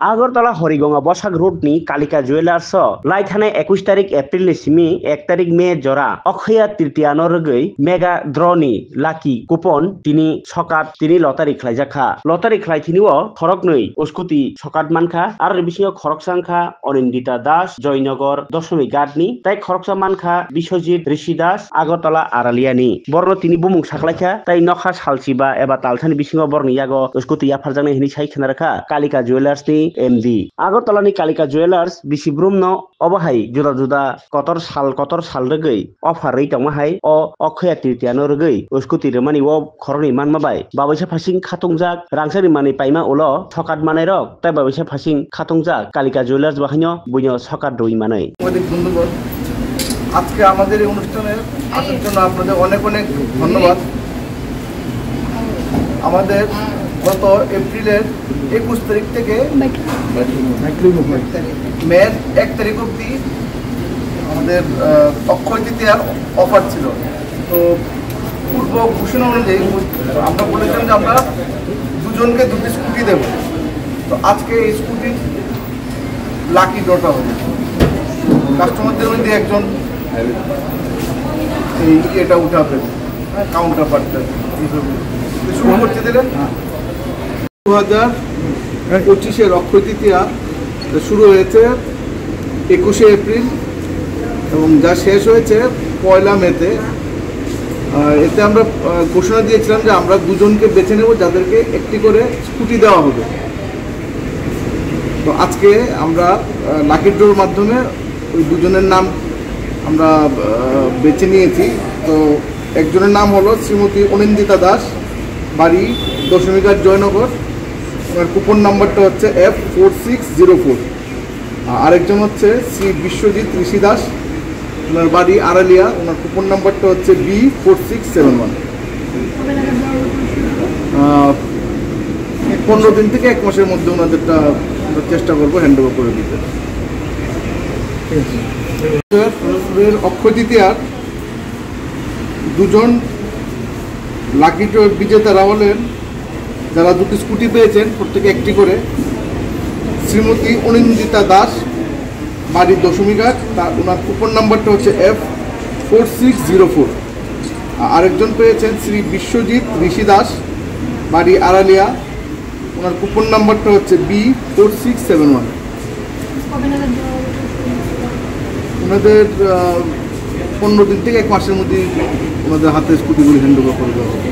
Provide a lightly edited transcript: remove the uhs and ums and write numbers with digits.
Agartala Hariganga Basak Rodney Kalika jewellers লাইথাने 21 तारिख April Simi 1 तारिख मे जरा अक्षया तृतीयानो रगै मेगा द्रनि लाकी कुपन तिनी सकात तिनी लटारि खलाइजाखा लटारि खलाइथिनिओ खरक नै अस्कुति सकात मानखा आरो बिसिङो खरक सांखा अनिन्दिता दास जयनगर दशमी गाटनि ताइ खरकसा मानखा बिश्वजित ऋषि दास আগরতলা आरालियानि बर्न तिनी बुमुं साखलाइखा ताइ नखा सालसिबा एबा तालथानि बिसिङो बर्न यागो अस्कुति याफारजांनि हिनि साइ खेनारखा कालिका जुवेलार्सनि एमडी আগরতলাनि कालिका जुवेलार्स बिसिब्रुमनो अबहाय जुदा जुदा कतर साल रगै अफार रै तंमाहाय अ अक्षया तृतीयानो रगै अस्कुति रमानि ओ खरनि मानमाबाय बाबैसा फासिं खातंजाक रांसारि मानि पाइमा उलो सकात मानाय रक ताइ बाबैसा फासिं खातंजाक कालिका जुवेलार्स बाहायनो बुइनो सकात दই मानाय অনেক ধন্যবাদ। আজকে আমাদের এই অনুষ্ঠানে আসার জন্য আপনাদের অনেক অনেক ধন্যবাদ। আমাদের গত এপ্রিলের 21 তারিখ থেকে মে 1 তারিখ অবধি আমাদের অক্ষয় তৃতীয়ার অফার ছিল। তো পূর্ব ঘোষণা অনুযায়ী আমরা বলেছিলাম যে আমরা দুজনকে দুটি স্কুটি দেব। তো আজকে এই স্কুটির লাকি ড্রটা হবে। কাস্টমারদের মধ্যে একজন এই এটা উঠাবে, কাউন্টার পার্টটা শুরু করতে দিলেন। 2025-এর অক্ষয় তৃতীয়া শুরু হয়েছে 21শে এপ্রিল এবং যা শেষ হয়েছে 1 মেতে। এতে আমরা ঘোষণা দিয়েছিলাম যে আমরা দুজনকে বেছে নেব যাদেরকে একটি করে স্কুটি দেওয়া হবে। তো আজকে আমরা লাকি ড্রর মাধ্যমে ওই দুজনের নাম আমরা বেছে নিয়েছি। তো একজনের নাম হলো শ্রীমতী অনিন্দিতা দাস, বাড়ি দশমিঘাট জয়নগর, ওনার কুপন নাম্বারটা হচ্ছে F4604। আরেকজন হচ্ছে শ্রী বিশ্বজিৎ ঋষি দাস, ওনার বাড়ি আরালিয়া, ওনার কুপন নাম্বারটা হচ্ছে B4671। 15 দিন থেকে 1 মাসের মধ্যে ওনাদেরটা চেষ্টা করবো হ্যান্ড ওভার করে দিতে। অক্ষয় তৃতীয়ার দুজন লাকি ড্র বিজেতারা হলেন যারা দুটি স্কুটি পেয়েছেন, প্রত্যেকে একটি করে। শ্রীমতী অনিন্দিতা দাস, বাড়ির দশমিঘাট, ওনার কুপন নাম্বারটা হচ্ছে F4604। আরেকজন পেয়েছেন শ্রী বিশ্বজিৎ ঋষি দাস, বাড়ি আরালিয়া, ওনার কুপন নাম্বারটা হচ্ছে B4671। ওনাদের 15 দিন থেকে 1 মাসের মধ্যে ওনাদের হাতে স্কুটিগুলি হ্যান্ড ওভার করে দেওয়া হবে।